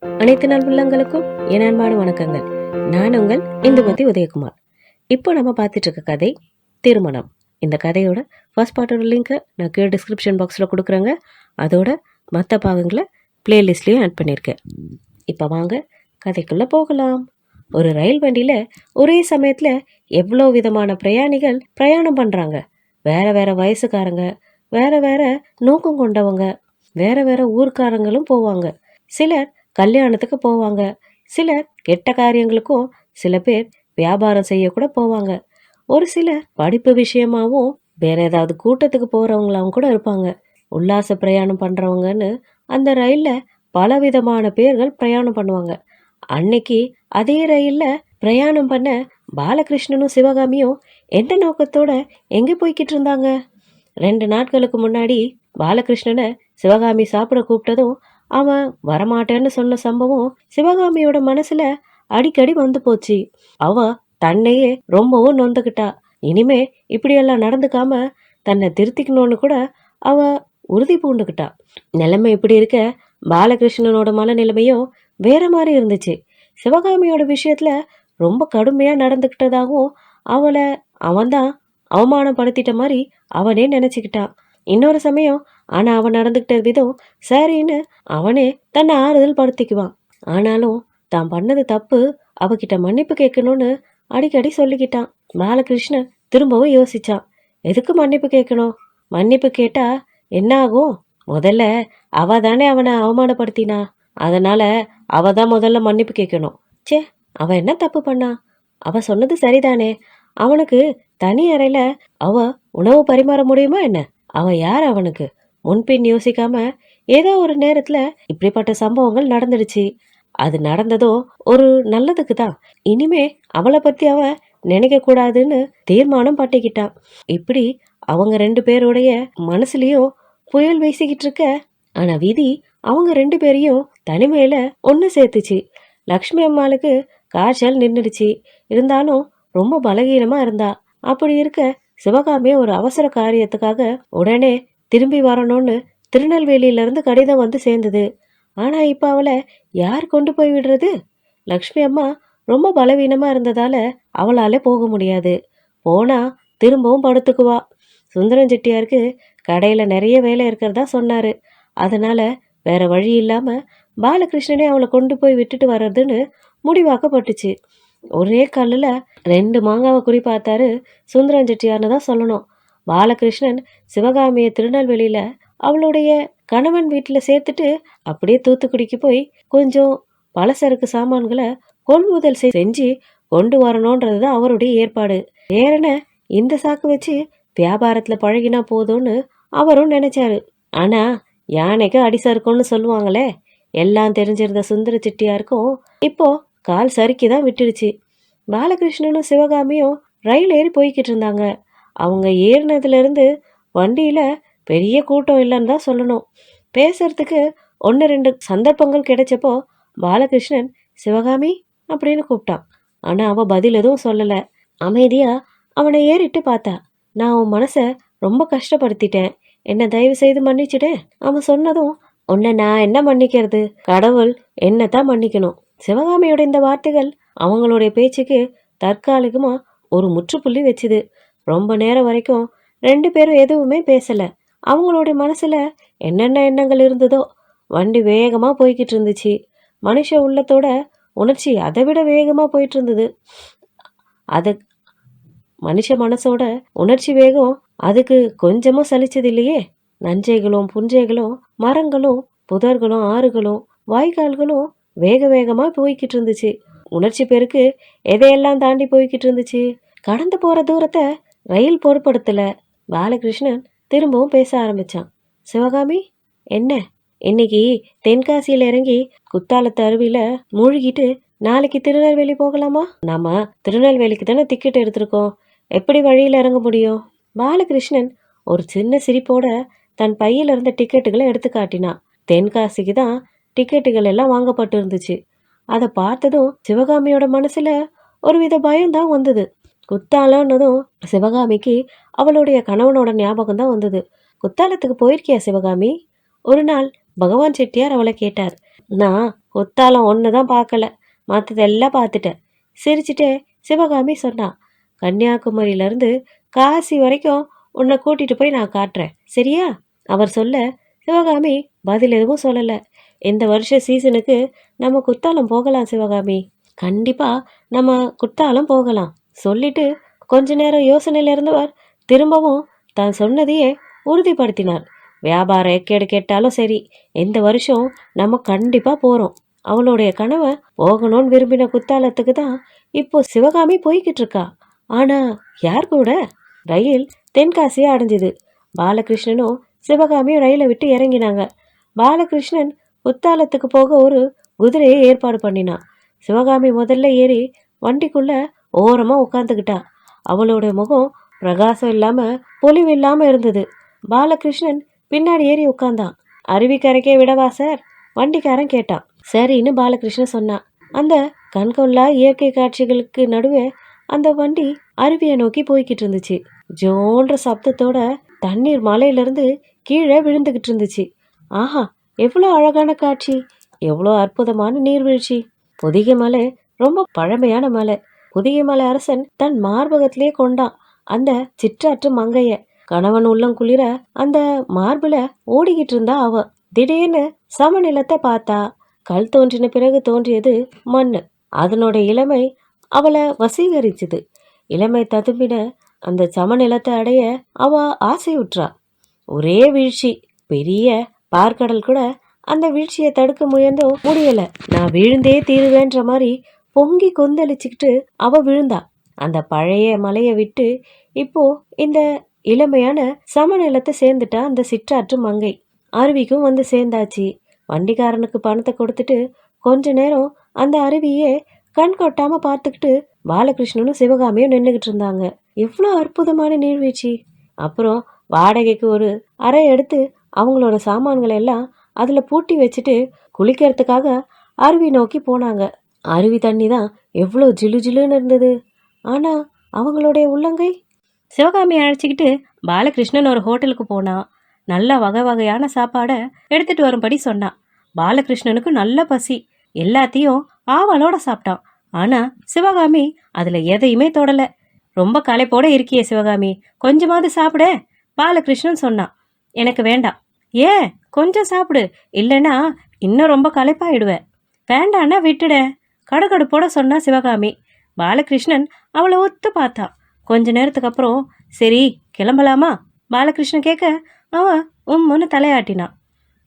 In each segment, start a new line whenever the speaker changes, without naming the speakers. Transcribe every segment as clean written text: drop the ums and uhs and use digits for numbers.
அனைத்து நாள் உள்ளங்களுக்கும் என் அன்பான வணக்கங்கள். நான் உங்கள் இந்துமதி உதயகுமார். இப்போ நம்ம பார்த்துட்டு இருக்க கதை திருமணம். இந்த கதையோட ஃபர்ஸ்ட் பார்ட்டோட லிங்க்கை நான் கீழே டிஸ்கிரிப்ஷன் பாக்ஸில் கொடுக்குறேங்க. அதோட மற்ற பாகங்களை பிளேலிஸ்ட்லேயும் ஆட் பண்ணியிருக்கேன். இப்போ வாங்க கதைக்குள்ளே போகலாம். ஒரு ரயில் வண்டியில் ஒரே சமயத்தில் எவ்வளோ விதமான பிரயாணிகள் பிரயாணம் பண்ணுறாங்க. வேற வேற வயசுக்காரங்க, வேற வேற நோக்கம் கொண்டவங்க, வேற வேற ஊர்க்காரங்களும் போவாங்க. சிலர் கல்யாணத்துக்கு போவாங்க, சிலர் கெட்ட காரியங்களுக்கும், சில பேர் வியாபாரம் செய்ய கூட போவாங்க. ஒரு சிலர் படிப்பு விஷயமாவும் வேற ஏதாவது கூட்டத்துக்கு போறவங்களாவும் கூட இருப்பாங்க. உல்லாச பிரயாணம் பண்றவங்கன்னு அந்த ரயில்ல பலவிதமான பேர்கள் பிரயாணம் பண்ணுவாங்க. அன்னைக்கு அதே ரயில்ல பிரயாணம் பண்ண பாலகிருஷ்ணனும் சிவகாமியும் எந்த நோக்கத்தோட எங்க போய்கிட்டு இருந்தாங்க? 2 நாட்களுக்கு முன்னாடி பாலகிருஷ்ணனை சிவகாமி சாப்பிட கூப்பிட்டதும் அவன் வரமாட்டேன்னு சொன்ன சம்பவம் சிவகாமியோட மனசுல அடிக்கடி வந்து போச்சு. அவ தன்னையே ரொம்பவும் நொந்துக்கிட்டா. இனிமே இப்படியெல்லாம் நடந்துக்காம தன்னை திருத்திக்கணும்னு கூட அவ உறுதி பூண்டுக்கிட்டா. நிலைமை இப்படி இருக்க பாலகிருஷ்ணனோட மனநிலைமையும் வேற மாதிரி இருந்துச்சு. சிவகாமியோட விஷயத்துல ரொம்ப கடுமையா நடந்துக்கிட்டதாகவும் அவளை அவன்தான் அவமானப்படுத்திட்ட மாதிரி அவனே நினைச்சுக்கிட்டான். இன்னொரு சமயம் ஆனா அவன் நடந்துக்கிட்ட விதம் சரின்னு அவனே தன்னை ஆறுதல் படுத்திக்குவான். ஆனாலும் தான் பண்ணது தப்பு, அவகிட்ட மன்னிப்பு கேட்கணும்னு அடிக்கடி சொல்லிக்கிட்டான். பாலகிருஷ்ணன் திரும்பவும் யோசிச்சான். எதுக்கு மன்னிப்பு கேட்கணும்? மன்னிப்பு கேட்டா என்ன ஆகும்? முதல்ல அவ தானே அவனை அவமானப்படுத்தினா, அதனால அவ தான் முதல்ல மன்னிப்பு கேட்கணும். சே, அவ என்ன தப்பு பண்ணா? அவ சொன்னது சரிதானே. அவனுக்கு தனி அறையில அவ உணவு பரிமாற முடியுமா என்ன? அவ யார் அவனுக்கு? முன்பின் யோசிக்காம ஏதோ ஒரு நேரத்துல இப்படிப்பட்ட சம்பவங்கள் நடந்துடுச்சு. அது நடந்ததோ ஒரு நல்லதுக்கு தான். இனிமே அவளை பத்தி அவன் நினைக்க கூடாதுன்னு தீர்மானம் பட்டிக்கிட்டான். இப்படி அவங்க 2 பேருடைய மனசுலயும் புயல் வீசிக்கிட்டு இருக்க. ஆனா விதி அவங்க 2 பேரையும் தனிமையில ஒண்ணு சேர்த்துச்சு. லக்ஷ்மி அம்மாளுக்கு காய்ச்சல் நின்றுடுச்சு. இருந்தாலும் ரொம்ப பலகீனமா இருந்தா. அப்படி இருக்க சிவகாமி ஒரு அவசர காரியத்துக்காக உடனே திரும்பி வரணும்னு திருநெல்வேலியில இருந்து கடிதம் வந்து சேர்ந்தது. ஆனா இப்ப அவளை யார் கொண்டு போய் விடுறது? லக்ஷ்மி அம்மா ரொம்ப பலவீனமா இருந்ததால அவளால போக முடியாது. போனா திரும்பவும் படுத்துக்குவா. சுந்தரம் செட்டியாருக்கு கடையில நிறைய வேலை இருக்கிறதா சொன்னாரு. அதனால வேற வழி இல்லாம பாலகிருஷ்ணனே அவளை கொண்டு போய் விட்டுட்டு வர்றதுன்னு முடிவாக்கப்பட்டுச்சு. ஒரே கல்லுல 2 மாங்காவை குறி பார்த்தாரு சுந்தரம் செட்டியார்னு தான் சொல்லணும். பாலகிருஷ்ணன் சிவகாமியை திருநெல்வேலியில அவளுடைய கணவன் வீட்டில் சேர்த்துட்டு அப்படியே தூத்துக்குடிக்கு போய் கொஞ்சம் பலசரக்கு சாமான்களை கொள்முதல் செஞ்சு கொண்டு வரணுன்றது தான் அவருடைய ஏற்பாடு. வேறன இந்த சாக்கு வச்சு வியாபாரத்துல பழகினா போதும்னு அவரும் நினைச்சாரு. ஆனா யானைக்கு அடிசறுக்கும்னு சொல்லுவாங்களே, எல்லாம் தெரிஞ்சிருந்த சுந்தர செட்டியாருக்கும் இப்போ கால் சறுக்கி தான் விட்டுடுச்சு. பாலகிருஷ்ணனும் சிவகாமியும் ரயில் ஏறி போய்கிட்டு இருந்தாங்க. அவங்க ஏறினதுல இருந்து வண்டியில பெரிய கூட்டம் இல்லைன்னு தான் சொல்லணும். பேசுறதுக்கு 1-2 சந்தர்ப்பங்கள் கிடைச்சப்போ பாலகிருஷ்ணன் சிவகாமி அப்படின்னு கூப்பிட்டான். ஆனா அவ பதில் எதுவும் சொல்லல. அமைதியா அவனை ஏறிட்டு பார்த்தா. நான் உன் மனசை ரொம்ப கஷ்டப்படுத்திட்டேன், என்ன தயவு செய்து மன்னிச்சுடு. அவன் சொன்னதும் உன்னை நான் என்ன மன்னிக்கிறது, கடவுள் என்னத்தான் மன்னிக்கணும். சிவகாமியோட இந்த வார்த்தைகள் அவங்களுடைய பேச்சுக்கு தற்காலிகமா ஒரு முற்றுப்புள்ளி வச்சுது. ரொம்ப நேரம் வரைக்கும் 2 பேரும் எதுவுமே பேசல. அவங்களுடைய மனசுல என்னென்ன எண்ணங்கள் இருந்ததோ. வண்டி வேகமா போய்கிட்டு இருந்துச்சு. மனுஷ உள்ளத்தோட உணர்ச்சி அதை விட வேகமா போயிட்டு இருந்தது. அது மனுஷ மனசோட உணர்ச்சி வேகம் அதுக்கு கொஞ்சமும் சலிச்சது இல்லையே. நஞ்சைகளும் புஞ்சைகளும் மரங்களும் புதர்களும் ஆறுகளும் வாய்க்கால்களும் வேக வேகமா போய்கிட்டு இருந்துச்சு. உணர்ச்சி பெருக்கு எதையெல்லாம் தாண்டி போய்கிட்டு இருந்துச்சு. கடந்து போற தூரத்தை ரயில் பொருட்படுத்தல. பாலகிருஷ்ணன் திரும்பவும் பேச ஆரம்பிச்சான். சிவகாமி, என்ன இன்னைக்கு தென்காசியில இறங்கி குத்தாலத்து அருவியில மூழ்கிட்டு நாளைக்கு திருநெல்வேலி போகலாமா? நாம திருநெல்வேலிக்கு தானே டிக்கெட் எடுத்திருக்கோம், எப்படி வழியில இறங்க முடியும்? பாலகிருஷ்ணன் ஒரு சின்ன சிரிப்போட தன் பையில இருந்த டிக்கெட்டுகளை எடுத்து காட்டினான். தென்காசிக்கு தான் டிக்கெட்டுகள் எல்லாம் வாங்கப்பட்டு இருந்துச்சு. அதை பார்த்ததும் சிவகாமியோட மனசுல ஒருவித பயம்தான் வந்தது. குத்தாலன்னதும் சிவகாமிக்கு அவளுடைய கணவனோட ஞாபகம் தான் வந்தது. குத்தாலத்துக்கு போயிருக்கியா சிவகாமி? ஒரு நாள் பகவான் செட்டியார் அவளை கேட்டார். நான் குத்தாலம் ஒன்று தான் பார்க்கல, மற்றதெல்லாம் பார்த்துட்டேன். சிரிச்சுட்டே சிவகாமி சொன்னான். கன்னியாகுமரியிலேருந்து காசி வரைக்கும் உன்னை கூட்டிட்டு போய் நான் காட்டுறேன், சரியா? அவர் சொல்ல சிவகாமி பதில் எதுவும் சொல்லலை. இந்த வருஷ சீசனுக்கு நம்ம குத்தாலம் போகலாம் சிவகாமி, கண்டிப்பா நம்ம குத்தாலம் போகலாம் சொல்லிட்டு கொஞ்ச நேரம் யோசனையில இருந்தவர் திரும்பவும் தான் சொன்னதையே உறுதிப்படுத்தினார். வியாபாரம் எக்கேடு கேட்டாலும் சரி, இந்த வருஷம் நம்ம கண்டிப்பா போறோம். அவளுடைய கனவை போகணும்னு விரும்பின குத்தாலத்துக்கு தான் இப்போ சிவகாமி போய்கிட்டு இருக்கா. ஆனா யார் கூட? ரயில் தென்காசியை அடைஞ்சுது. பாலகிருஷ்ணனும் சிவகாமியும் ரயிலை விட்டு இறங்கினாங்க. பாலகிருஷ்ணன் குத்தாலத்துக்கு போக ஒரு குதிரையை ஏற்பாடு பண்ணினான். சிவகாமி முதல்ல ஏறி வண்டிக்குள்ள ஓரமா உட்காந்துக்கிட்டா. அவளோட முகம் பிரகாசம் இல்லாம பொலிவு இல்லாம இருந்தது. பாலகிருஷ்ணன் பின்னாடி ஏறி உட்கார்ந்தான். அருவிக்கரைக்கே விடவா சார்? வண்டிக்காரன் கேட்டான். சரின்னு பாலகிருஷ்ணன் சொன்னான். அந்த கண்கொள்ளா இயற்கை காட்சிகளுக்கு நடுவே அந்த வண்டி அருவியை நோக்கி போய்கிட்டு இருந்துச்சு. ஜோன்ற சப்தத்தோட தண்ணீர் மலையிலிருந்து கீழே விழுந்துகிட்டு இருந்துச்சு. ஆஹா, எவ்வளோ அழகான காட்சி, எவ்வளோ அற்புதமான நீர்வீழ்ச்சி. பொதிகை மலை ரொம்ப பழமையான மலை. பொதிகை மலை அரசன் தன் மார்பகத்திலே கொண்டான் அந்த சிற்றாற்று மங்கைய. கணவன் உள்ளம் குளிர அந்த மார்புல ஓடிக்கிட்டு இருந்தா அவ. திடீர்னு சமநிலத்தை பார்த்தா. கல் தோன்றின பிறகு தோன்றியது மண்ணு. அதனோட இளமை அவளை வசீகரிச்சுது. இளமை ததும்பின அந்த சமநிலத்தை அடைய அவ ஆசையுற்றா. ஒரே வீழ்ச்சி, பெரிய பார்க்கடல் கூட அந்த வீழ்ச்சியை தடுக்க முயன்றும் முடியல. நான் விழுந்தே தீருவேன்ற மாதிரி பொங்கி கொந்தளிச்சுக்கிட்டு அவ விழுந்தா. அந்த பழைய மலையை விட்டு இப்போ இந்த இளமையான சமநிலத்தை சேர்ந்துட்டா அந்த சிற்றாற்று மங்கை. அருவிக்கும் வந்து சேர்ந்தாச்சு. வண்டிக்காரனுக்கு பணத்தை கொடுத்துட்டு கொஞ்ச நேரம் அந்த அருவியே கண் கொட்டாம பார்த்துக்கிட்டு பாலகிருஷ்ணனும் சிவகாமியும் நின்றுகிட்டு இருந்தாங்க. எவ்வளோ அற்புதமான நீர்வீழ்ச்சி. அப்புறம் வாடகைக்கு ஒரு அறை எடுத்து அவங்களோட சாமான்களை எல்லாம் அதுல பூட்டி வச்சுட்டு குளிக்கிறதுக்காக அருவி நோக்கி போனாங்க. அருவி தண்ணி தான் எவ்வளோ ஜிலு ஜிலுன்னு இருந்தது. ஆனா அவங்களுடைய உள்ளங்கை. சிவகாமி அழைச்சிக்கிட்டு பாலகிருஷ்ணன் ஒரு ஹோட்டலுக்கு போனான். நல்ல வகை வகையான சாப்பாடை எடுத்துட்டு வரும்படி சொன்னான். பாலகிருஷ்ணனுக்கு நல்ல பசி. எல்லாத்தையும் ஆவலோட சாப்பிட்டான். ஆனா சிவகாமி அதுல எதையுமே தொடல. ரொம்ப களைப்போட இருக்கியே சிவகாமி, கொஞ்சமாவது சாப்பிட பாலகிருஷ்ணன் சொன்னான். எனக்கு வேண்டாம். ஏன்? கொஞ்சம் சாப்பிடு, இல்லைன்னா இன்னும் ரொம்ப களைப்பாயிடுவேன். வேண்டான்னா விட்டுட, கடுகடுப்போட சொன்னா சிவகாமி. பாலகிருஷ்ணன் அவளை ஒத்து பார்த்தான். கொஞ்ச நேரத்துக்கு அப்புறம் சரி கிளம்பலாமா பாலகிருஷ்ணன் கேட்க அவன் உம்முன்னு தலையாட்டினான்.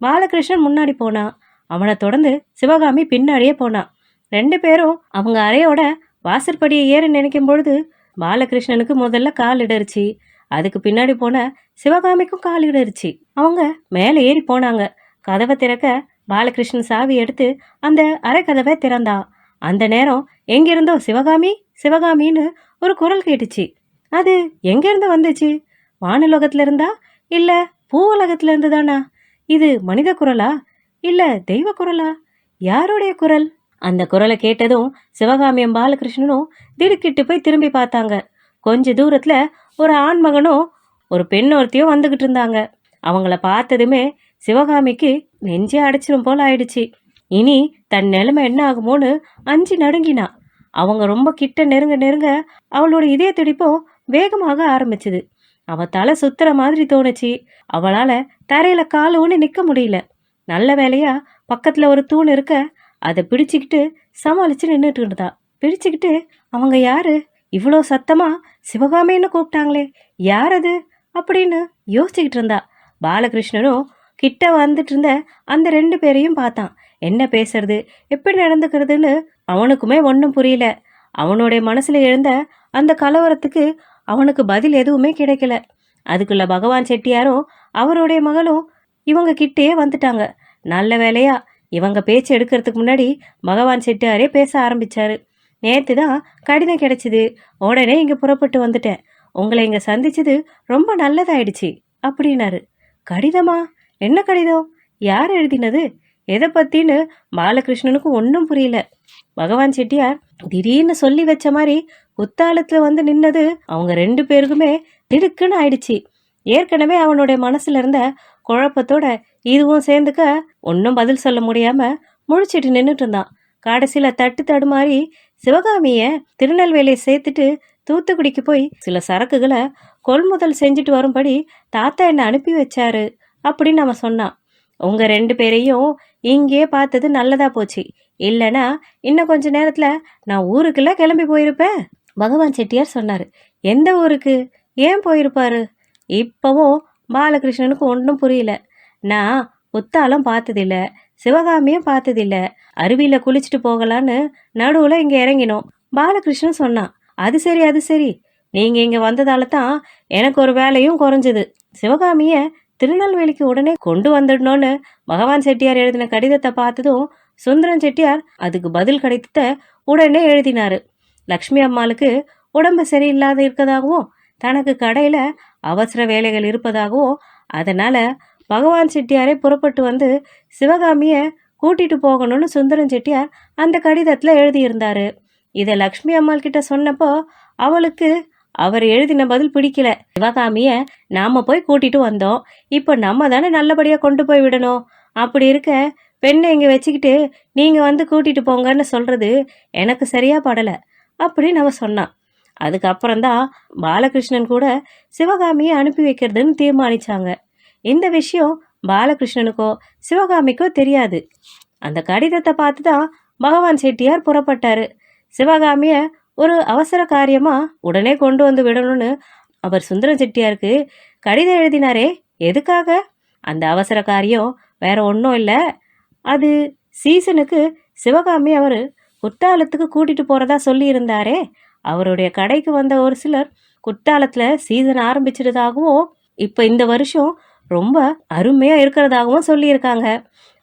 பாலகிருஷ்ணன் முன்னாடி போனான். அவனை தொடர்ந்து சிவகாமி பின்னாடியே போனான். 2 பேரும் அவங்க அறையோட வாசற்படியை ஏற நினைக்கும் பொழுது பாலகிருஷ்ணனுக்கு முதல்ல கால் இடறிச்சு. அதுக்கு பின்னாடி போன சிவகாமிக்கும் கால் இடறிச்சு. அவங்க மேலே ஏறி போனாங்க. கதவை திறக்க பாலகிருஷ்ணன் சாவி எடுத்து அந்த அறை கதவை திறந்தா. அந்த நேரம் எங்கிருந்தோ சிவகாமி சிவகாமின்னு ஒரு குரல் கேட்டுச்சு. அது எங்கிருந்து வந்துச்சு? வானுலகத்துல இருந்தா இல்ல பூவுலகத்துல இருந்து தானா? இது மனித குரலா இல்ல தெய்வ குரலா? யாருடைய குரல்? அந்த குரலை கேட்டதும் சிவகாமியும் பாலகிருஷ்ணனும் திடுக்கிட்டு போய் திரும்பி பார்த்தாங்க. கொஞ்ச தூரத்துல ஒரு ஆண்மகனும் ஒரு பெண் ஒருத்தியும் வந்துகிட்டு இருந்தாங்க. அவங்கள பார்த்ததுமே சிவகாமிக்கு நெஞ்சே அடைச்சிரும் போல ஆயிடுச்சு. இனி தன் நிலைமை என்ன ஆகுமோன்னு அஞ்சு நடுங்கினா. அவங்க ரொம்ப கிட்ட நெருங்க நெருங்க அவளோட இதய துடிப்பும் வேகமாக ஆரம்பிச்சுது. அவ தலை சுத்துற மாதிரி தோணுச்சு. அவளால தரையில கால் ஊனி நிக்க முடியல. நல்ல வேலையா பக்கத்துல ஒரு தூண் இருக்க அதை பிடிச்சுக்கிட்டு சமாளிச்சு நின்றுட்டு இருந்தா. பிடிச்சுக்கிட்டு அவங்க யாரு? இவ்வளோ சத்தமா சிவகாமின்னு கூப்பிட்டாங்களே, யார் அது அப்படின்னு யோசிச்சுக்கிட்டு இருந்தா. பாலகிருஷ்ணனும் கிட்ட வந்துட்டு இருந்த அந்த 2 பேரையும் பார்த்தான். என்ன பேசுறது, எப்படி நடந்துக்கிறதுன்னு அவனுக்குமே ஒன்றும் புரியல. அவனுடைய மனசுல எழுந்த அந்த கலவரத்துக்கு அவனுக்கு பதில் எதுவுமே கிடைக்கல. அதுக்குள்ள பகவான் செட்டியாரும் அவருடைய மகளும் இவங்க கிட்டே வந்துட்டாங்க. நல்ல வேலையா இவங்க பேச்சு எடுக்கிறதுக்கு முன்னாடி பகவான் செட்டியாரே பேச ஆரம்பிச்சாரு. நேத்து தான் கடிதம் கிடைச்சிது, உடனே இங்க புறப்பட்டு வந்துட்டேன். உங்களை இங்க சந்திச்சது ரொம்ப நல்லதாயிடுச்சு அப்படின்னாரு. கடிதமா? என்ன கடிதம்? யார் எழுதினது? எதை பத்தின்னு பாலகிருஷ்ணனுக்கு ஒன்றும் புரியல. பகவான் செட்டியார் திடீர்னு சொல்லி வச்ச மாதிரி குத்தாலத்துல வந்து நின்னது அவங்க 2 பேருக்குமே திடுக்குன்னு ஆயிடுச்சு. ஏற்கனவே அவனுடைய மனசுல இருந்த குழப்பத்தோட இதுவும் சேர்ந்துக்க ஒன்றும் பதில் சொல்ல முடியாம முழிச்சிட்டு நின்றுட்டு இருந்தான். கடைசியில தட்டு தடுமாறி சிவகாமிய திருநெல்வேலியை சேர்த்துட்டு தூத்துக்குடிக்கு போய் சில சரக்குகளை கொள்முதல் செஞ்சுட்டு வரும்படி தாத்தா என்னை அனுப்பி வச்சாரு அப்படின்னு அவன் சொன்னான். உங்க 2 பேரையும் இங்கேயே பார்த்தது நல்லதா போச்சு. இல்லைன்னா இன்னும் கொஞ்ச நேரத்துல நான் ஊருக்கெல்லாம் கிளம்பி போயிருப்பேன். பகவான் செட்டியார் சொன்னாரு. எந்த ஊருக்கு? ஏன் போயிருப்பாரு? இப்பவும் பாலகிருஷ்ணனுக்கு ஒன்றும் புரியல. நான் புத்தாலம் பார்த்ததில்ல, சிவகாமியும் பார்த்ததில்ல. அருவியில குளிச்சுட்டு போகலான்னு நடுவுல இங்க இறங்கினோம். பாலகிருஷ்ணன் சொன்னான். அது சரி அது சரி, நீங்க இங்க வந்ததால தான் எனக்கு ஒரு வேலையும் குறைஞ்சது. சிவகாமிய திருநெல்வேலிக்கு உடனே கொண்டு வந்துடணும்னு பகவான் செட்டியார் எழுதின கடிதத்தை பார்த்ததும் சுந்தரம் செட்டியார் அதுக்கு பதில் கடிதத்த உடனே எழுதினாரு. லக்ஷ்மி அம்மாளுக்கு உடம்பு சரியில்லாத இருக்கதாகவும் தனக்கு கடையில அவசர வேலைகள் இருப்பதாகவும் அதனால பகவான் செட்டியாரை புறப்பட்டு வந்து சிவகாமிய கூட்டிட்டு போகணும்னு சுந்தரம் செட்டியார் அந்த கடிதத்துல எழுதியிருந்தாரு. இதை லக்ஷ்மி அம்மாள் கிட்ட சொன்னப்போ அவளுக்கு அவர் எழுதின பதில் பிடிக்கல. சிவகாமிய நாம போய் கூட்டிட்டு வந்தோம், இப்போ நம்ம தானே நல்லபடியா கொண்டு போய் விடணும். அப்படி இருக்க பெண்ணை இங்க வச்சுக்கிட்டு நீங்க வந்து கூட்டிட்டு போங்கன்னு சொல்றது எனக்கு சரியா படல அப்படின்னு அவ சொன்னான். அதுக்கப்புறம்தான் பாலகிருஷ்ணன் கூட சிவகாமியை அனுப்பி வைக்கிறதுன்னு தீர்மானிச்சாங்க. இந்த விஷயம் பாலகிருஷ்ணனுக்கோ சிவகாமிக்கோ தெரியாது. அந்த கடிதத்தை பார்த்துதான் பகவான் செட்டியார் புறப்பட்டாரு. சிவகாமிய ஒரு அவசர காரியமா உடனே கொண்டு வந்து விடணும்னு அவர் சுந்தரம் செட்டியாருக்கு கடிதம் எழுதினாரே, எதுக்காக? அந்த அவசர காரியம் வேற ஒன்றும் இல்லை. அது சீசனுக்கு சிவகாமி அவர் குற்றாலத்துக்கு கூட்டிட்டு போறதா சொல்லி இருந்தாரே. அவருடைய கடைக்கு வந்த ஒரு சிலர் குற்றாலத்துல சீசன் ஆரம்பிச்சிருந்தாகவும் இப்ப இந்த வருஷம் ரொம்ப அருமையா இருக்கிறதாகவும் சொல்லியிருக்காங்க.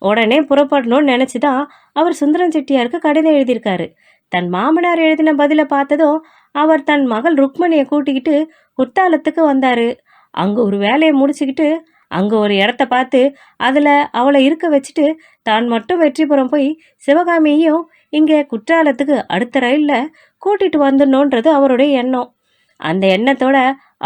உடனே புறப்படணும்னு நினைச்சுதான் அவர் சுந்தரம் செட்டியாருக்கு கடிதம் எழுதியிருக்காரு. தன் மாமனார் எழுதின பதில பார்த்ததும் அவர் தன் மகள் ருக்மணியை கூட்டிக்கிட்டு குற்றாலத்துக்கு வந்தாரு. அங்க ஒரு வேலையை முடிச்சுக்கிட்டு அங்க ஒரு இடத்த பார்த்து அதுல அவளை இருக்க வச்சுட்டு தான் மட்டும் வெற்றிபுரம் போய் சிவகாமியையும் இங்க குற்றாலத்துக்கு அடுத்த ரயில்ல கூட்டிட்டு வந்துடணுன்றது அவருடைய எண்ணம். அந்த எண்ணத்தோட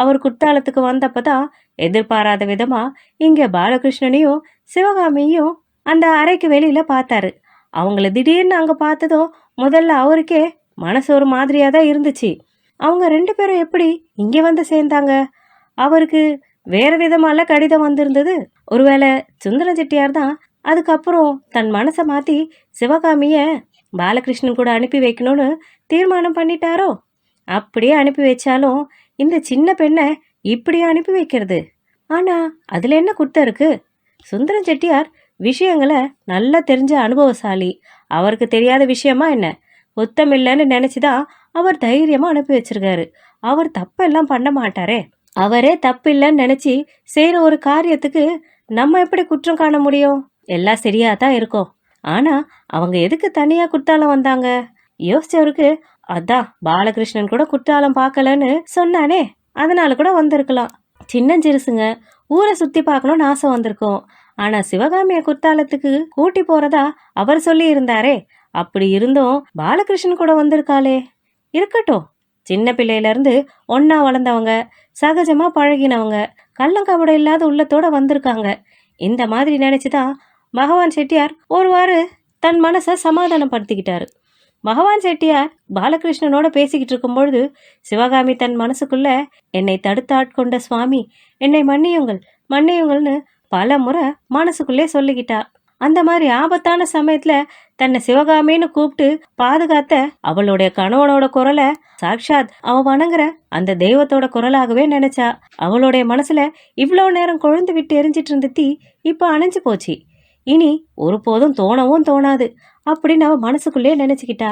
அவர் குற்றாலத்துக்கு வந்தப்பதான் எதிர்பாராத விதமா இங்க பாலகிருஷ்ணனையும் சிவகாமியையும் அந்த அறைக்கு வெளியில பார்த்தாரு. அவங்கள திடீர்னு அங்க பார்த்ததும் முதல்ல அவருக்கே மனசு ஒரு மாதிரியா தான் இருந்துச்சு. அவங்க 2 பேரும் எப்படி இங்க வந்து சேர்ந்தாங்க? அவருக்கு வேற விதமால கடிதம் வந்திருந்தது. ஒருவேளை சுந்தரம் செட்டியார் தான் அதுக்கப்புறம் தன் மனசை மாத்தி சிவகாமிய பாலகிருஷ்ணன் கூட அனுப்பி வைக்கணும்னு தீர்மானம் பண்ணிட்டாரோ? அப்படியே அனுப்பி வச்சாலும் இந்த சின்ன பெண்ணை இப்படியே அனுப்பி வைக்கிறது? ஆனா அதுல என்ன குத்தம் இருக்கு? சுந்தரம் செட்டியார் விஷயங்களை நல்லா தெரிஞ்ச அனுபவசாலி. அவருக்கு தெரியாத விஷயமா என்ன? குத்தம் இல்லைன்னு நினைச்சுதான் அவர் தைரியமா அனுப்பி வச்சிருக்காரு. அவர் தப்பெல்லாம் பண்ண மாட்டாரே. அவரே தப்பு இல்லைன்னு நினைச்சு செய்யற ஒரு காரியத்துக்கு நம்ம எப்படி குற்றம் காண முடியும்? எல்லாம் சரியா தான் இருக்கும். ஆனா அவங்க எதுக்கு தனியா குற்றாலம் வந்தாங்க? யோசிச்சவருக்கு அதான் பாலகிருஷ்ணன் கூட குற்றாலம் பார்க்கலன்னு சொன்னானே, அதனால கூட வந்திருக்கலாம். சின்னஞ்சிறுசுங்க ஊரை சுத்தி பார்க்கணும்னு ஆசை வந்திருக்கோம். ஆனா சிவகாமிய குற்றாலத்துக்கு கூட்டி போறதா அவர் சொல்லி இருந்தாரே. அப்படி இருந்தும் பாலகிருஷ்ணன் கூட வந்திருக்காளே. இருக்கட்டும், சின்ன பிள்ளையில இருந்து ஒன்னா வளர்ந்தவங்க, சகஜமா பழகினவங்க, கள்ளங்கபடம் இல்லாத உள்ளத்தோட வந்திருக்காங்க. இந்த மாதிரி நினைச்சுதான் பகவான் செட்டியார் ஒருவாறு தன் மனசை சமாதானப்படுத்திக்கிட்டாரு. பகவான் செட்டியார் பாலகிருஷ்ணனோட பேசிக்கிட்டு இருக்கும் பொழுது சிவகாமி தன் மனசுக்குள்ள என்னை தடுத்து ஆட்கொண்ட சுவாமி, என்னை மன்னியுங்கள் மன்னியுங்கள்னு பல முறை மனசுக்குள்ளே சொல்லிக்கிட்டா. அந்த மாதிரி ஆபத்தான சமயத்துல தன்னை சிவகாமின்னு கூப்பிட்டு பாதுகாத்த அவளுடைய கணவனோட குரலை சாக்ஷாத் அவ வணங்குற அந்த தெய்வத்தோட குரலாகவே நினைச்சா. அவளுடைய மனசுல இவ்வளோ நேரம் கொழுந்து விட்டு எரிஞ்சிட்டு இருந்த தீ இப்ப அணைஞ்சு போச்சு. இனி ஒருபோதும் தோணவும் தோணாது அப்படின்னு அவ மனசுக்குள்ளே நினைச்சுக்கிட்டா.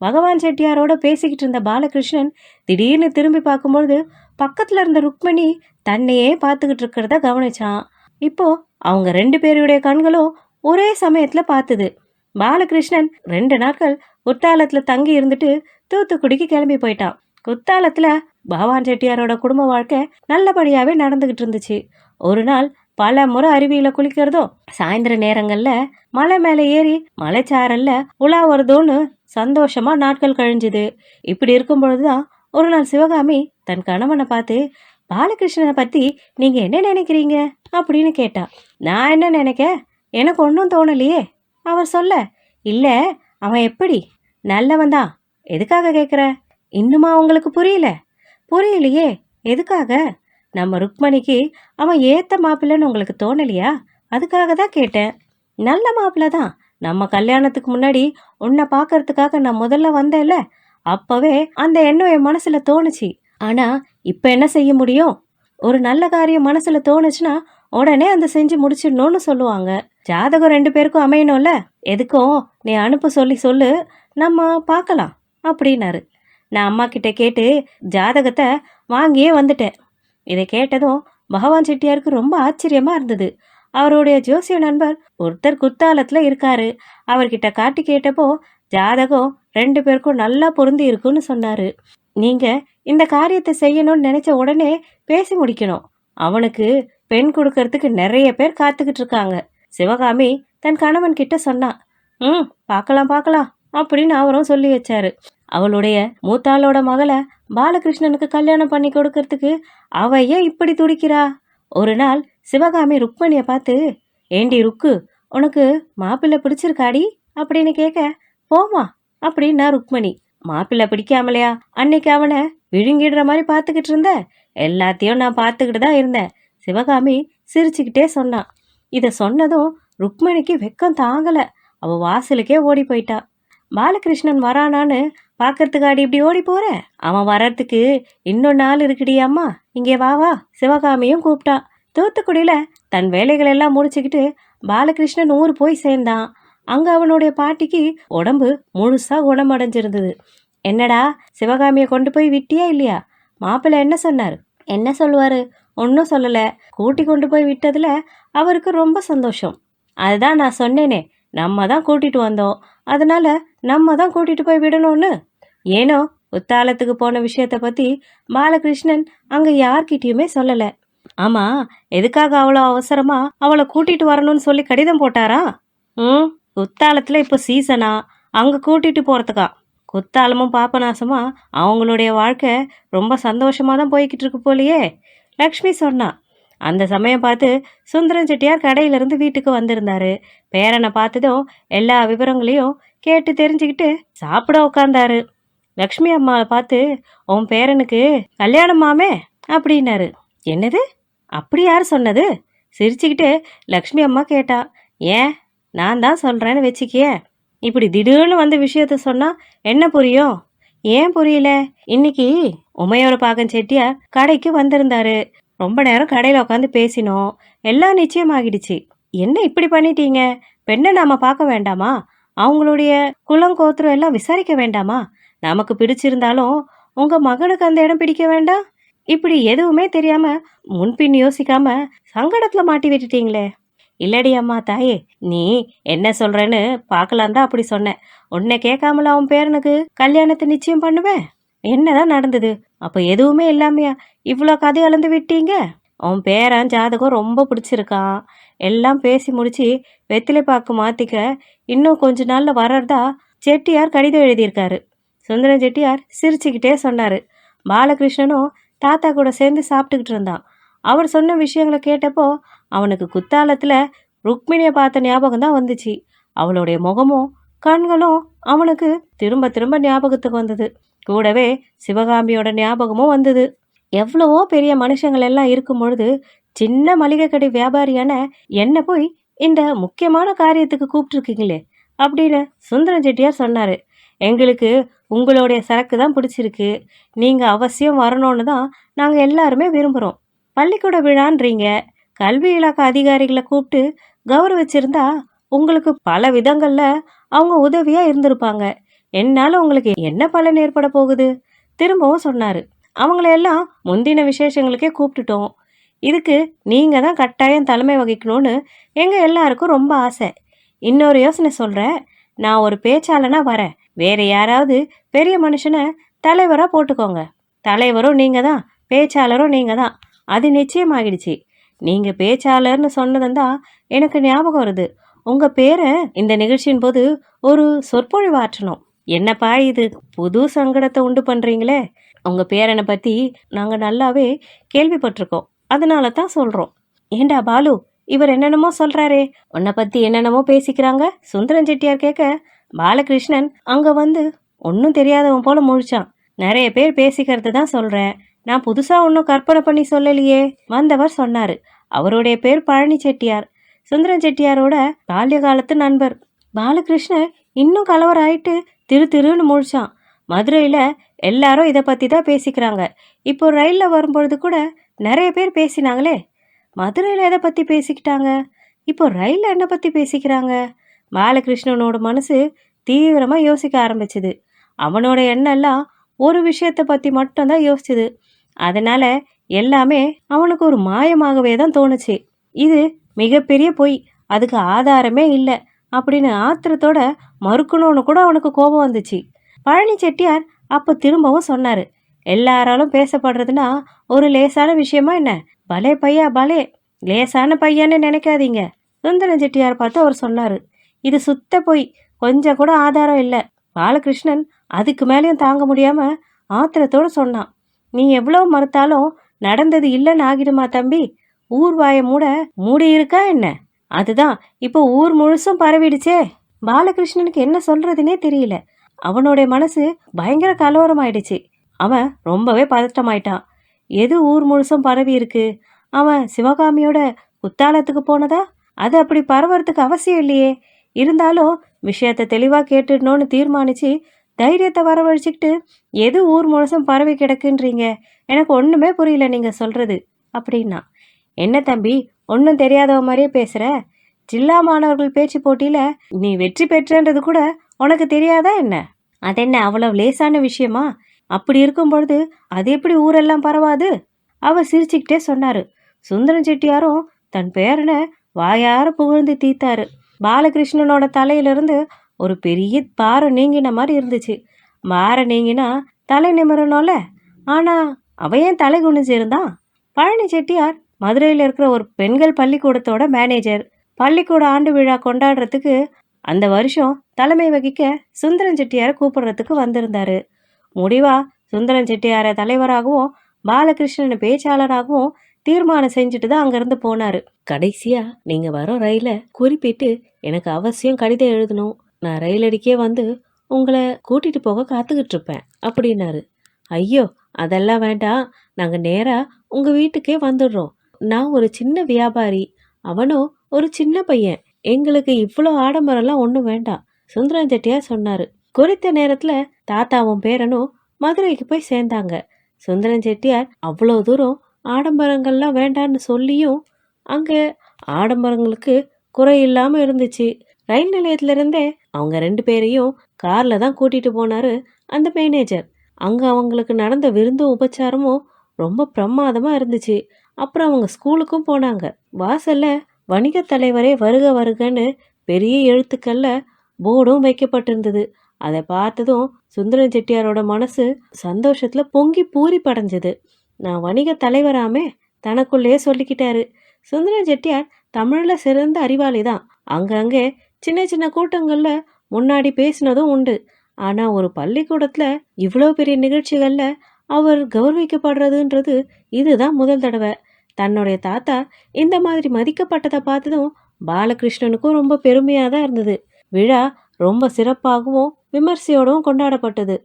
பகவான் செட்டியாரோட பேசிக்கிட்டு இருந்த பாலகிருஷ்ணன் திடீர்னு திரும்பி பார்க்கும்பொழுது பக்கத்துல இருந்த ருக்மணி தன்னையே பார்த்துக்கிட்டு இருக்கிறத கவனிச்சான். இப்போ அவங்க 2 பேருடைய கண்களும் ஒரே சமயத்துல பார்த்தது. பாலகிருஷ்ணன் 2 நாட்கள் குத்தாலத்துல தங்கி இருந்துட்டு தூத்துக்குடிக்கு கிளம்பி போயிட்டான். குத்தாலத்துல பகவான் செட்டியாரோட குடும்ப வாழ்க்கை நல்லபடியாவே நடந்துகிட்டு இருந்துச்சு. ஒரு நாள் பல முறை அருவியில குளிக்கிறதும், சாயந்தர நேரங்கள்ல மலை மேல ஏறி மலைச்சாரல்ல உலா வருதோன்னு சந்தோஷமா நாட்கள் கழிஞ்சுது. இப்படி இருக்கும் பொழுதுதான் ஒரு நாள் சிவகாமி தன் கணவனை பார்த்து, பாலகிருஷ்ணனை பத்தி நீங்க என்ன நினைக்கிறீங்க அப்படின்னு கேட்டா. நான் என்ன நினைக்க, எனக்கு ஒன்றும் தோணலையே. அவர் சொல்ல, இல்ல அவன் எப்படி நல்லவன் தான். எதுக்காக கேட்குற? இன்னுமா உங்களுக்கு புரியல? புரியலையே. எதுக்காக? நம்ம ருக்மணிக்கு அவன் ஏத்த மாப்பிள்ளைன்னு உங்களுக்கு தோணலையா? அதுக்காக தான் கேட்டேன். நல்ல மாப்பிள்ளை தான். நம்ம கல்யாணத்துக்கு முன்னாடி உன்னை பார்க்கறதுக்காக நான் முதல்ல வந்தேன்ல, அப்பவே அந்த எண்ணம் என் மனசுல தோணுச்சு. ஆனா இப்ப என்ன செய்ய முடியும்? ஒரு நல்ல காரியம் மனசுல தோணுச்சுன்னா உடனே அந்த செஞ்சு முடிச்சிடணும்னு சொல்லுவாங்க. ஜாதகம் 2 பேருக்கும் அமையணும்ல. எதுக்கும் நீ அனுப்ப சொல்லு, நம்ம பார்க்கலாம் அப்படின்னாரு. நான் அம்மா கிட்ட கேட்டு ஜாதகத்தை வாங்கியே வந்துட்டேன். இதை கேட்டதும் பகவான் செட்டியாருக்கு ரொம்ப ஆச்சரியமா இருந்தது. அவருடைய ஜோசிய நண்பர் ஒருத்தர் குத்தாலத்துல இருக்காரு. அவர்கிட்ட காட்டி கேட்டப்போ ஜாதகம் 2 பேருக்கும் நல்லா பொருந்தி இருக்குன்னு சொன்னாரு. நீங்க இந்த காரியத்தை செய்யணும்னு நினைச்ச உடனே பேசி முடிக்கணும். அவனுக்கு பெண் கொடுக்கறதுக்கு நிறைய பேர் காத்துக்கிட்டு இருக்காங்க. சிவகாமி தன் கணவன் கிட்ட சொன்னான். பார்க்கலாம் அப்படின்னு அவரும் சொல்லி வச்சாரு. அவளுடைய மூத்தாளோட மகளை பாலகிருஷ்ணனுக்கு கல்யாணம் பண்ணி கொடுக்கறதுக்கு அவ ஏன் இப்படி துடிக்கிறா? ஒரு நாள் சிவகாமி ருக்மணிய பார்த்து, ஏண்டி ருக்கு, உனக்கு மாப்பிள்ளை பிடிச்சிருக்காடி அப்படின்னு கேட்க, போமா அப்படின்னா ருக்மணி. மாப்பிள்ளை பிடிக்காமலையா அன்னைக்கு அவனை விழுங்கிடுற மாதிரி பார்த்துக்கிட்டு இருந்த? எல்லாத்தையும் நான் பார்த்துக்கிட்டு தான் இருந்தேன். சிவகாமி சிரிச்சுக்கிட்டே சொன்னான். இதை சொன்னதும் ருக்மணிக்கு வெக்கம் தாங்கல. அவ வாசலுக்கே ஓடி போயிட்டா. பாலகிருஷ்ணன் வரானான்னு பார்க்கறதுக்காடி இப்படி ஓடி போற? அவன் வர்றதுக்கு இன்னொரு நாள் இருக்குடி அம்மா, இங்கே வா. சிவகாமியும் கூப்பிட்டா. தூத்துக்குடியில தன் வேலைகள் எல்லாம் முடிச்சுக்கிட்டு பாலகிருஷ்ணன் ஊர் போய் சேர்ந்தான். அங்க அவனுடைய பாட்டிக்கு உடம்பு முழுசா குணமடைஞ்சிருந்தது. என்னடா சிவகாமியை கொண்டு போய் விட்டியா இல்லையா? மாப்பிள்ளை என்ன சொன்னார்? என்ன சொல்லுவாரு? ஒன்றும் சொல்லல. கூட்டி கொண்டு போய் விட்டதுல அவருக்கு ரொம்ப சந்தோஷம். அதுதான் நான் சொன்னேனே, நம்ம தான் கூட்டிட்டு வந்தோம், அதனால நம்ம தான் கூட்டிட்டு போய் விடணும்னு. ஏனோ உத்தாலத்துக்கு போன விஷயத்த பத்தி பாலகிருஷ்ணன் அங்க யார்கிட்டயுமே சொல்லல. ஆமா, எதுக்காக அவ்வளோ அவசரமா அவளை கூட்டிட்டு வரணும்னு சொல்லி கடிதம் போட்டாரா? குத்தாலத்துல இப்போ சீசனா, அங்க கூட்டிட்டு போறதுக்கா? குத்தாலமும் பாப்பநாசமா அவங்களுடைய வாழ்க்கை ரொம்ப சந்தோஷமா தான் போய்கிட்டு இருக்கு போலியே, லக்ஷ்மி சொன்னா. அந்த சமயம் பார்த்து சுந்தரம் செட்டியார் கடையிலிருந்து வீட்டுக்கு வந்திருந்தாரு. பேரனை பார்த்ததும் எல்லா விவரங்களையும் கேட்டு தெரிஞ்சுக்கிட்டு சாப்பிட உட்கார்ந்தாரு. லக்ஷ்மி அம்மாவை பார்த்து, உன் பேரனுக்கு கல்யாணமாமே அப்படின்னாரு. என்னது? அப்படி யார் சொன்னது? சிரிச்சுக்கிட்டு லக்ஷ்மி அம்மா கேட்டா. ஏன், நான் தான் சொல்றேன்னு வச்சுக்கிய. இப்படி திடீர்னு வந்து விஷயத்த சொன்னா என்ன புரியும்? ஏன் புரியல? இன்னைக்கு உமையோட பாகன் செட்டியார் கடைக்கு வந்திருந்தாரு. ரொம்ப நேரம் கடையில் உட்காந்து பேசினோம். எல்லாம் நிச்சயமாகிடுச்சு. என்ன இப்படி பண்ணிட்டீங்க? பெண்ணை நாம பார்க்க வேண்டாமா? அவங்களுடைய குலம் கோத்திரம் எல்லாம் விசாரிக்க வேண்டாமா? நமக்கு பிடிச்சிருந்தாலும் உங்க மகனுக்கு அந்த இடம் பிடிக்க வேண்டாம்? இப்படி எதுவுமே தெரியாம முன்பின் யோசிக்காம சங்கடத்துல மாட்டி விட்டுட்டீங்களே. இல்லடி அம்மா தாயே, நீ என்ன சொல்றேன்னு பார்க்கலாம் தான் அப்படி சொன்னேன். உன்னை கேட்காமல அவன் பேரனுக்கு கல்யாணத்தை நிச்சயம் பண்ணுவேன்? என்னதான் நடந்தது? அப்ப எதுவுமே இல்லாமையா இவ்வளோ கதை அளந்து விட்டீங்க? அவன் பேரன் ஜாதகம் ரொம்ப பிடிச்சிருக்கான். எல்லாம் பேசி முடிச்சு வெத்திலை பாக்கு மாத்திக்க இன்னும் கொஞ்ச நாள்ல வர்றதா செட்டியார் கடிதம் எழுதியிருக்காரு. சுந்தரம் செட்டியார் சிரிச்சுக்கிட்டே சொன்னாரு. பாலகிருஷ்ணனும் தாத்தா கூட சேர்ந்து சாப்பிட்டுக்கிட்டு இருந்தான். அவர் சொன்ன விஷயங்களை கேட்டப்போ அவனுக்கு குத்தாலத்துல ருக்மிணியை பார்த்த ஞாபகம் தான் வந்துச்சு. அவளுடைய முகமும் கண்களும் அவனுக்கு திரும்ப திரும்ப ஞாபகத்துக்கு வந்தது. கூடவே சிவகாமியோட ஞாபகமும் வந்தது. எவ்வளவோ பெரிய மனுஷங்கள் எல்லாம் இருக்கும் பொழுது சின்ன மளிகை கடை வியாபாரியான என்ன போய் இந்த முக்கியமான காரியத்துக்கு கூப்பிட்டுருக்கீங்களே அப்படின்னு சுந்தரம் செட்டியார் சொன்னாரு. எங்களுக்கு உங்களுடைய சரக்கு தான் பிடிச்சிருக்கு, நீங்க அவசியம் வரணும்னு தான் நாங்க எல்லாருமே விரும்புறோம். பள்ளிக்கூட விழான்றீங்க, கல்வி இலாக்கா அதிகாரிகளை கூப்பிட்டு கௌரவிச்சிருந்தா உங்களுக்கு பல விதங்கள்ல அவங்க உதவியா இருந்திருப்பாங்க. என்னால உங்களுக்கு என்ன பலன் ஏற்பட போகுது? திரும்பவும் சொன்னாரு. அவங்களையெல்லாம் முந்தின விசேஷங்களுக்கே கூப்பிட்டுட்டோம். இதுக்கு நீங்க தான் கட்டாயம் தலைமை வகிக்கணும்னு எங்க எல்லாருக்கும் ரொம்ப ஆசை. இன்னொரு யோசனை சொல்றேன். நான் ஒரு பேச்சாளனா வரேன். வேற யாராவது பெரிய மனுஷனை தலைவரா போட்டுக்கோங்க. தலைவரும் நீங்க தான், பேச்சாளரும் நீங்க தான். அது நிச்சயமாகிடுச்சு. நீங்க பேச்சாளர்னு சொன்னதுதான் எனக்கு ஞாபகம் வருது. உங்க பேரை இந்த நிகழ்ச்சியின் போது ஒரு சொற்பொழிவு ஆற்றணும். என்னப்பா இது புது சங்கடத்தை உண்டு பண்றீங்களே? உங்க பேரனை பத்தி நாங்க நல்லாவே கேள்விப்பட்டிருக்கோம். அதனால தான் சொல்றோம். ஏண்டா பாலு, இவர் என்னென்னமோ சொல்றாரே, உன்னை பத்தி என்னென்னமோ பேசிக்கிறாங்க. சுந்தரம் செட்டியார் கேட்க பாலகிருஷ்ணன் அங்க வந்து ஒன்னும் தெரியாதவன் போல முழிச்சான். நிறைய பேர் பேசிக்கிறது தான் சொல்றேன், நான் புதுசா ஒன்னும் கற்பனை பண்ணி சொல்லலையே. வந்தவர் சொன்னாரு. அவருடைய பேர் பழனி செட்டியார், சுந்தரம் செட்டியாரோட பால்ய காலத்து நண்பர். பாலகிருஷ்ணன் இன்னும் கலவரம் ஆயிட்டு திரு திருன்னு முழிச்சான். மதுரையில எல்லாரும் இதை பத்தி தான் பேசிக்கிறாங்க. இப்போ ரயில்ல வரும்பொழுது கூட நிறைய பேர் பேசினாங்களே. மதுரையில எதை பத்தி பேசிக்கிட்டாங்க, இப்போ ரயில்ல என்ன பத்தி பேசிக்கிறாங்க? பாலகிருஷ்ணனோட மனசு தீவிரமா யோசிக்க ஆரம்பிச்சுது. அவனோட எண்ணெல்லாம் ஒரு விஷயத்தை பத்தி மட்டும்தான் யோசிச்சுது. அதனால எல்லாமே அவனுக்கு ஒரு மாயமாகவே தான் தோணுச்சு. இது மிகப்பெரிய பொய், அதுக்கு ஆதாரமே இல்லை அப்படின்னு ஆத்திரத்தோட மறுக்கணும்னு கூட அவனுக்கு கோபம் வந்துச்சு. பழனி செட்டியார் அப்ப திரும்பவும் சொன்னாரு, எல்லாராலும் பேசப்படுறதுன்னா ஒரு லேசான விஷயமா என்ன? பலே பையா பலே, லேசான பையன்னு நினைக்காதீங்க. சுந்தரம் செட்டியார் பார்த்து அவர் சொன்னாரு, இது சுத்த பொய், கொஞ்சம் கூட ஆதாரம் இல்லை. பாலகிருஷ்ணன் அதுக்கு மேலேயும் தாங்க முடியாம ஆத்திரத்தோடு சொன்னான், நீ எவ்வளவு மறுத்தாலும் நடந்தது இல்லைன்னு ஆகிடுமா தம்பி? ஊர் வாய மூடி இருக்கா என்ன? அதுதான் இப்போ ஊர் முழுசும் பரவிடுச்சே. பாலகிருஷ்ணனுக்கு என்ன சொல்றதுனே தெரியல. அவனுடைய மனசு பயங்கர கலவரம் ஆயிடுச்சு. அவன் ரொம்பவே பதட்டமாயிட்டான். எது ஊர் முழுசும் பரவி இருக்கு? அவன் சிவகாமியோட குத்தாலத்துக்கு போனதா? அது அப்படி பரவறதுக்கு அவசியம் இல்லையே. இருந்தாலும் விஷயத்த தெளிவா கேட்டுடணும்னு தீர்மானிச்சு தைரியத்தை வரவழைச்சிக்கிட்டு எது ஊர் முழுசும் பரவி கிடக்குன்றீங்க? எனக்கு ஒண்ணுமே புரியல நீங்க சொல்றது அப்படின்னா. என்ன தம்பி, ஒன்றும் தெரியாதவ மாதிரியே பேசுற? ஜில்லா மாணவர்கள் பேச்சு போட்டியில நீ வெற்றி பெற்றன்றது கூட உனக்கு தெரியாதா என்ன? அதென்ன அவ்வளவு லேசான விஷயமா? அப்படி இருக்கும் பொழுது அது எப்படி ஊரெல்லாம் பரவாது? அவர் சிரிச்சுக்கிட்டே சொன்னாரு. சுந்தரம் செட்டியாரும் தன் பேரனை வாயார புகழ்ந்து தீத்தாரு. பாலகிருஷ்ணனோட தலையிலிருந்து ஒரு பெரிய பாரம் நீங்கின மாதிரி இருந்துச்சு. பாரம் நீங்கினா தலை நிமிரணும்ல, ஆனா அவன் ஏன் தலை குனிஞ்சு இருந்தான்? பழனி செட்டியார் மதுரையில் இருக்கிற ஒரு பெண்கள் பள்ளிக்கூடத்தோட மேனேஜர். பள்ளிக்கூட ஆண்டு விழா கொண்டாடுறதுக்கு அந்த வருஷம் தலைமை வகிக்க சுந்தரம் செட்டியாரை கூப்பிடுறதுக்கு வந்திருந்தாரு. முடிவா சுந்தரம் செட்டியாரை தலைவராகவும் பாலகிருஷ்ணனை பேச்சாளராகவும் தீர்மானம் செஞ்சுட்டு தான் அங்கிருந்து போனாரு. கடைசியா நீங்க வர ரயில குறிப்பிட்டு எனக்கு அவசியம் கடிதம் எழுதணும். நான் ரயில் அடிக்கே வந்து உங்களை கூட்டிட்டு போக காத்துக்கிட்டு இருப்பேன் அப்படின்னாரு. ஐயோ, அதெல்லாம் வேண்டாம், நாங்க நேரா உங்க வீட்டுக்கே வந்துடுறோம். நான் ஒரு சின்ன வியாபாரி, அவனும் ஒரு சின்ன பையன், எங்களுக்கு இவ்வளோ ஆடம்பரம்லாம் ஒன்றும் வேண்டாம், சுந்தரம் செட்டியார் சொன்னாரு. குறித்த நேரத்துல தாத்தாவும் பேரனும் மதுரைக்கு போய் சேர்ந்தாங்க. சுந்தரம் செட்டியார் அவ்வளோ தூரம் ஆடம்பரங்கள்லாம் வேண்டான்னு சொல்லியும் அங்க ஆடம்பரங்களுக்கு குறை இல்லாம இருந்துச்சு. ரயில் நிலையத்திலிருந்தே அவங்க 2 பேரையும் கார்ல தான் கூட்டிட்டு போனாரு அந்த மேனேஜர். அங்க அவங்களுக்கு நடந்த விருந்தும் உபச்சாரமும் ரொம்ப பிரமாதமா இருந்துச்சு. அப்புறம் அவங்க ஸ்கூலுக்கும் போனாங்க. வாசல்ல வணிக தலைவரே வருக வருகன்னு பெரிய எழுத்துக்கள்ல போர்டும் வைக்கப்பட்டிருந்தது. அதை பார்த்ததும் சுந்தரம் செட்டியாரோட மனசு சந்தோஷத்துல பொங்கி பூரி படைஞ்சது. நான் வணிக தலைவராமே தனக்குள்ளேயே சொல்லிக்கிட்டாரு. சுந்தரம் செட்டியார் தமிழ்ல சிறந்த அறிவாளி தான். அங்கங்கே சின்ன சின்ன கூட்டங்கள்ல முன்னாடி பேசினதும் உண்டு. ஆனா ஒரு பள்ளிக்கூடத்துல இவ்வளோ பெரிய நிகழ்ச்சிகள்ல அவர் கௌரவிக்கப்படுறதுன்றது இதுதான் முதல் தடவை. தன்னுடைய தாத்தா இந்த மாதிரி மதிக்கப்பட்டதை பார்த்ததும் பாலகிருஷ்ணனுக்கும் ரொம்ப பெருமையாக தான் இருந்தது. விழா ரொம்ப சிறப்பாகவும் விமர்சையோடவும் கொண்டாடப்பட்டது.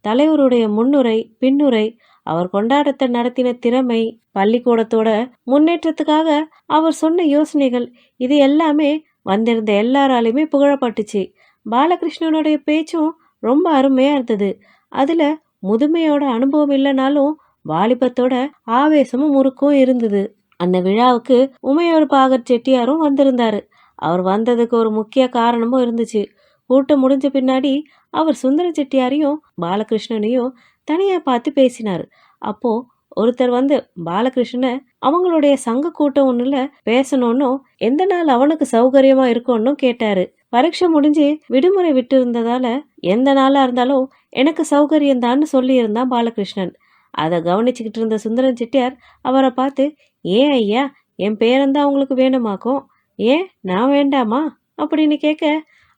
தலைவருடைய முன்னுரை, பின்னுரை, அவர் கொண்டாட்டத்தை நடத்தின திறமை, பள்ளிக்கூடத்தோட முன்னேற்றத்துக்காக அவர் சொன்ன யோசனைகள், இது எல்லாமே வந்திருந்த எல்லாராலையுமே புகழப்பட்டுச்சு. பாலகிருஷ்ணனுடைய பேச்சும் ரொம்ப அருமையா இருந்தது. அதுல முதுமையோட அனுபவம் இல்லைனாலும் வாலிபத்தோட ஆவேசமும் முறுக்கும் இருந்தது. அந்த விழாவுக்கு உமையூர் பாகர் செட்டியாரும் வந்திருந்தாரு. அவர் வந்ததுக்கு ஒரு முக்கிய காரணமும் இருந்துச்சு. கூட்டம் முடிஞ்ச பின்னாடி அவர் சுந்தர செட்டியாரையும் பாலகிருஷ்ணனையும் தனியா பார்த்து பேசினாரு. அப்போ ஒருத்தர் வந்து பாலகிருஷ்ணனை அவங்களுடைய சங்க கூட்டம் ஒண்ணுல பேசணும்னும் எந்த நாள் அவனுக்கு சௌகரியமா இருக்கும்னு கேட்டாரு. பரீட்சை முடிஞ்சு விடுமுறை விட்டு இருந்ததால எந்த நாளா இருந்தாலும் எனக்கு சௌகரியம்தான்னு சொல்லி இருந்தான் பாலகிருஷ்ணன். அதை கவனிச்சுக்கிட்டு இருந்த சுந்தரம் செட்டியார் அவரை பார்த்து, ஏன் ஐயா, என் பேரன்தான் உங்களுக்கு வேணுமாக்கும், ஏன் நான் வேண்டாமா அப்படின்னு கேட்க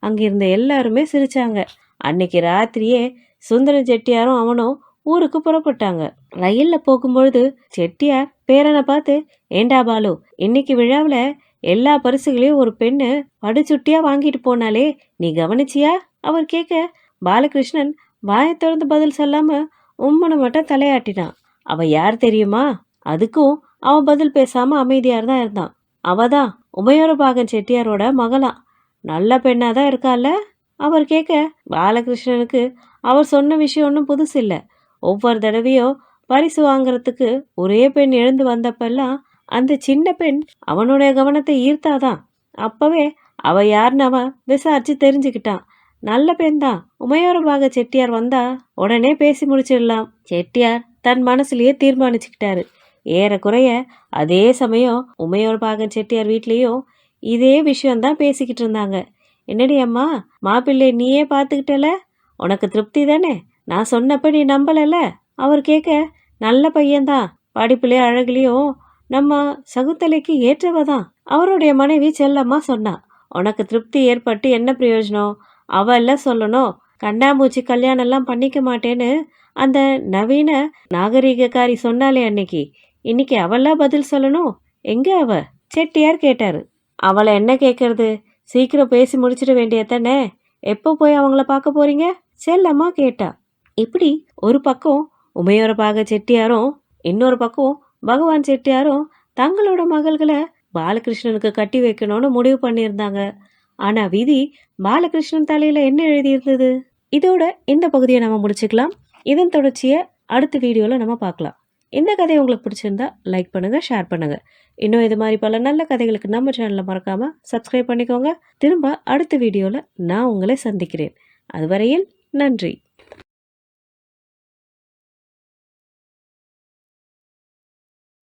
அங்கிருந்த எல்லாருமே சிரிச்சாங்க. அன்னைக்கு ராத்திரியே சுந்தரம் செட்டியாரும் அவனும் ஊருக்கு புறப்பட்டாங்க. ரயில்ல போகும்பொழுது செட்டியார் பேரனை பார்த்து, ஏண்டா பாலு, இன்னைக்கு விழாவுல எல்லா பரிசுகளையும் ஒரு பெண்ணு படுச்சுட்டியா வாங்கிட்டு போனாலே, நீ கவனிச்சியா? அவர் கேட்க பாலகிருஷ்ணன் வாயை திறந்து பதில் சொல்லாம உம்மனை மட்டும் தலையாட்டினான். அவ யார் தெரியுமா? அதுக்கும் அவன் பதில் பேசாம அமைதியார் தான் இருந்தான். அவதான் உமையோரபாகன் செட்டியாரோட மகளாம். நல்ல பெண்ணாதான் இருக்கால? அவர் கேட்க பாலகிருஷ்ணனுக்கு அவர் சொன்ன விஷயம் ஒன்றும் புதுசு இல்லை. ஒவ்வொரு தடவையும் பரிசு வாங்குறதுக்கு ஒரே பெண் எழுந்து வந்தப்பெல்லாம் அந்த சின்ன பெண் அவனுடைய கவனத்தை ஈர்த்தாதான். அப்பவே அவ யாருன்னு அவன் விசாரிச்சு தெரிஞ்சுக்கிட்டான். நல்ல பெண் தான். உமையோரபாக செட்டியார் வந்தா உடனே பேசி முடிச்சிடலாம். செட்டியார் தன் மனசுலயே தீர்மானிச்சுக்கிட்டாரு. ஏறக்குறைய அதே சமயம் உமையோரபாகன் செட்டியார் வீட்லேயும் இதே விஷயம்தான் பேசிக்கிட்டு இருந்தாங்க. என்னடி அம்மா, மாப்பிள்ளை நீயே பார்த்துக்கிட்டல, உனக்கு திருப்தி தானே? நான் சொன்னப்ப நீ நம்பலல? அவர் கேட்க நல்ல பையன்தான், படிப்புலயே அழகுலையும் நம்ம சகுந்தலைக்கு ஏற்றவதான். அவருடைய மனைவி செல்லம்மா சொன்னா, உனக்கு திருப்தி ஏற்பட்டு என்ன பிரயோஜனம்? அவல்ல சொல்லணும், கண்ணாமூச்சி கல்யாணம் எல்லாம் பண்ணிக்க மாட்டேன்னு அந்த நவீன நாகரிகக்காரி சொன்னாலே அன்னைக்கு. இன்னைக்கு அவெல்லாம் பதில் சொல்லணும். எங்க அவ? செட்டியார் கேட்டாரு. அவளை என்ன கேட்கறது? சீக்கிரம் பேசி முடிச்சிட வேண்டியதானே. எப்போ போய் அவங்கள பார்க்க போறீங்க? செல்லம்மா கேட்டா. இப்படி ஒரு பக்கம் உமையோரபாக செட்டியாரும் இன்னொரு பக்கம் பகவான் செட்டியாரும் தங்களோட மகள்களை பாலகிருஷ்ணனுக்கு கட்டி வைக்கணும்னு முடிவு பண்ணியிருந்தாங்க. ஆனா விதி பாலகிருஷ்ணன் தலையில என்ன எழுதியிருந்தது? இதோட இந்த பகுதியை நம்ம முடிச்சுக்கலாம். இதன் தொடர்ச்சியை அடுத்த வீடியோல நம்ம பார்க்கலாம். இந்த கதை உங்களுக்கு பிடிச்சிருந்தா லைக் பண்ணுங்க, ஷேர் பண்ணுங்க. இன்னும் இது மாதிரி பல நல்ல கதைகளுக்கு நம்ம சேனலை மறக்காம சப்ஸ்கிரைப் பண்ணிக்கோங்க. திரும்ப அடுத்த வீடியோல நான் உங்களை சந்திக்கிறேன். அதுவரையில் நன்றி.